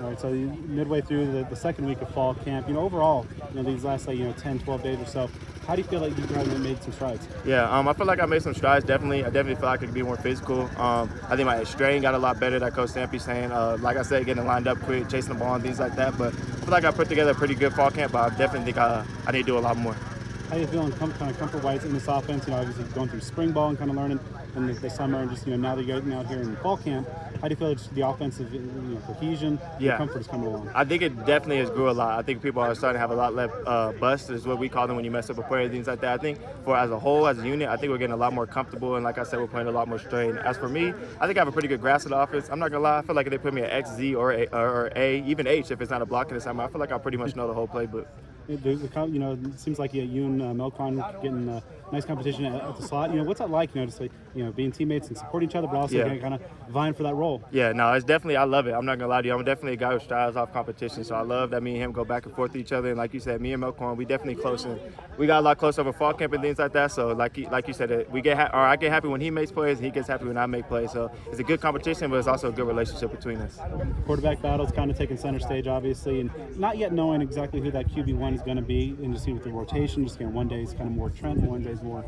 All right, so midway through the second week of fall camp, overall, these last 10, 12 days or so, how do you feel like you've made some strides? Yeah, I feel like I made some strides. Definitely, I definitely feel like I could be more physical. I think my strain got a lot better. That Coach Stampy's saying, like I said, getting lined up quick, chasing the ball, and things like that. But I feel like I put together a pretty good fall camp. But I definitely think I need to do a lot more. How are you feeling kind of comfort-wise in this offense? Obviously going through spring ball and kind of learning in the summer, and just now that you're out here in fall camp, how do you feel just the offensive cohesion, comfort is coming along? I think it definitely has grew a lot. I think people are starting to have a lot less busts, is what we call them when you mess up a player, things like that. I think for as a whole, as a unit, I think we're getting a lot more comfortable, and like I said, we're playing a lot more straight. As for me, I think I have a pretty good grasp of the offense. I'm not gonna lie, I feel like if they put me at X, Z, or A, even H, if it's not a blocking assignment, I feel like I pretty much know the whole playbook. It seems like you and Melquan getting nice competition at the slot. What's that like? Just being teammates and supporting each other, but also kind of vying for that role. Yeah, no, it's definitely, I love it. I'm not gonna lie to you. I'm definitely a guy who strives off competition. So I love that me and him go back and forth to each other. And like you said, me and Melquan, we definitely close, and we got a lot closer over fall camp and things like that. So like you said, I get happy when he makes plays, and he gets happy when I make plays. So it's a good competition, but it's also a good relationship between us. Quarterback battle's kind of taking center stage, obviously, and not yet knowing exactly who that QB1 is going to be, and just with the rotation, just one day is kind of more Trent, one day is more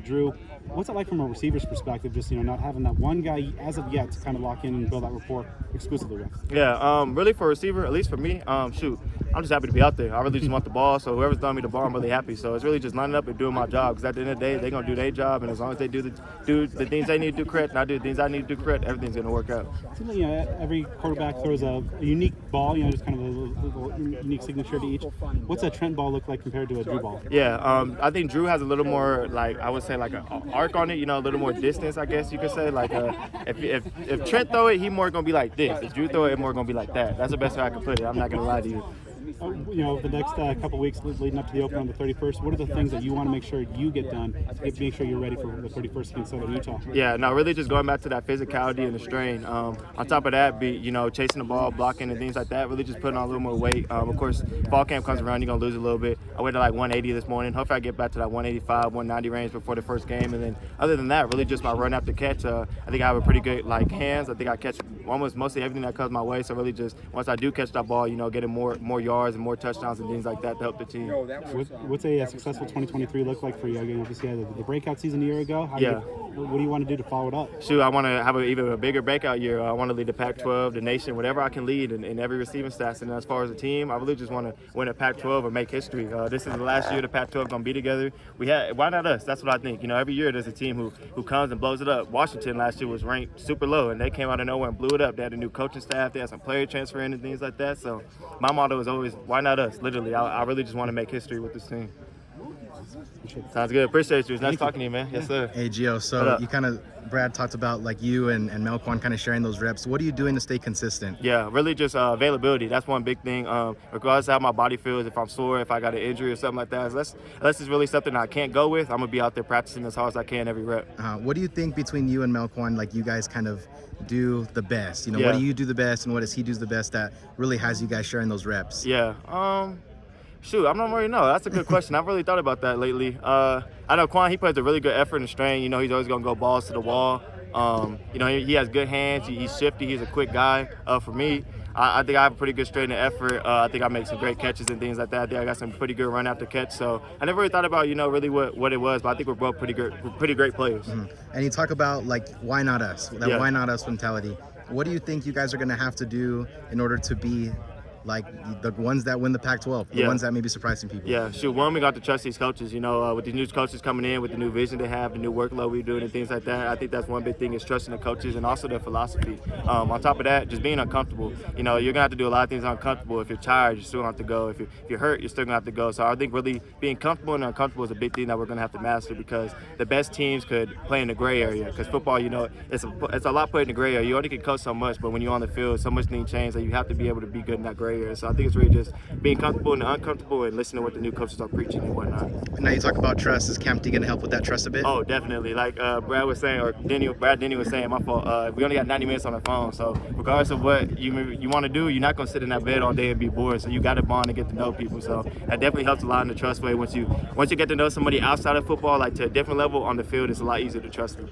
Drew. What's it like from a receiver's perspective, just not having that one guy as of yet to kind of lock in and build that rapport exclusively with? Yeah, really for a receiver, at least for me, I'm just happy to be out there. I really just want the ball, so whoever's throwing me the ball, I'm really happy. So it's really just lining up and doing my job, because at the end of the day, they're going to do their job, and as long as they do the things they need to do correct, and I do the things I need to do correct, everything's going to work out. It seems like every quarterback throws a unique ball, just kind of a little unique signature to each. What's a Trent ball look like compared to a Drew ball? Yeah, I think Drew has a little more, I would say, an arc on it, a little more distance, I guess you could say. If Trent throw it, he more going to be like this. If Drew throw it, more going to be like that. That's the best way I can put it. I'm not going to lie to you. The next couple weeks leading up to the opener on the 31st, what are the things that you want to make sure you get done to make sure you're ready for the 31st against Southern Utah? Yeah, no, really just going back to that physicality and the strain. On top of that, chasing the ball, blocking and things like that, really just putting on a little more weight. Of course, fall camp comes around, you're going to lose a little bit. I went to 180 this morning. Hopefully I get back to that 185, 190 range before the first game. And then other than that, really just my run after catch. I think I have a pretty good hands. I think I catch almost mostly everything that comes my way. So really just once I do catch that ball, getting more yards and more touchdowns and things like that to help the team. What's a successful 2023 look like for you? Obviously, you had the breakout season a year ago. What do you want to do to follow it up? I want to have even a bigger breakout year. I want to lead the Pac-12, the nation, whatever I can lead in every receiving stats. And as far as a team, I really just want to win a Pac-12 or make history. This is the last year the Pac-12 going to be together. Why not us? That's what I think. Every year there's a team who comes and blows it up. Washington last year was ranked super low, and they came out of nowhere and blew it up. They had a new coaching staff. They had some player transfer in and things like that. So my motto is always, why not us? Literally, I really just want to make history with this team. Sounds good. Appreciate you. It's nice talking to you, man. Yes, sir. Hey, Gio. So Brad talked about you and Melquan kind of sharing those reps. What are you doing to stay consistent? Yeah, really just availability. That's one big thing. Regardless of how my body feels, if I'm sore, if I got an injury or something like that, unless it's really something I can't go with, I'm going to be out there practicing as hard as I can every rep. What do you think between you and Melquan, you guys kind of do the best? What do you do the best, and what does he do the best that really has you guys sharing those reps? Yeah. I don't really know. That's a good question. I've really thought about that lately. I know Quan, he puts a really good effort and strain. He's always going to go balls to the wall. He has good hands. He's shifty. He's a quick guy. For me, I think I have a pretty good strain and effort. I think I make some great catches and things like that. I think I got some pretty good run after catch. So I never really thought about, really what it was, but I think we're both pretty great players. Mm-hmm. And you talk about, why not us? That why not us mentality. What do you think you guys are going to have to do in order to be the ones that win the Pac-12, the ones that may be surprising people? Yeah, we got to trust these coaches, with these new coaches coming in, with the new vision they have, the new workload we're doing and things like that. I think that's one big thing is trusting the coaches and also their philosophy. On top of that, just being uncomfortable. You're going to have to do a lot of things uncomfortable. If you're tired, you're still going to have to go. If you're hurt, you're still going to have to go. So I think really being comfortable and uncomfortable is a big thing that we're going to have to master, because the best teams could play in the gray area, because football, it's a lot played in the gray area. You only can coach so much, but when you're on the field, so much things change that you have to be able to be good in that gray area. So I think it's really just being comfortable and uncomfortable and listening to what the new coaches are preaching and whatnot. Now you talk about trust. Is Camp D going to help with that trust a bit? Oh, definitely. Like Brad was saying, or Brad Denny was saying, my fault. We only got 90 minutes on the phone, so regardless of what you want to do, you're not going to sit in that bed all day and be bored. So you got to bond and get to know people. So that definitely helps a lot in the trust way. Once you get to know somebody outside of football, to a different level on the field, it's a lot easier to trust them.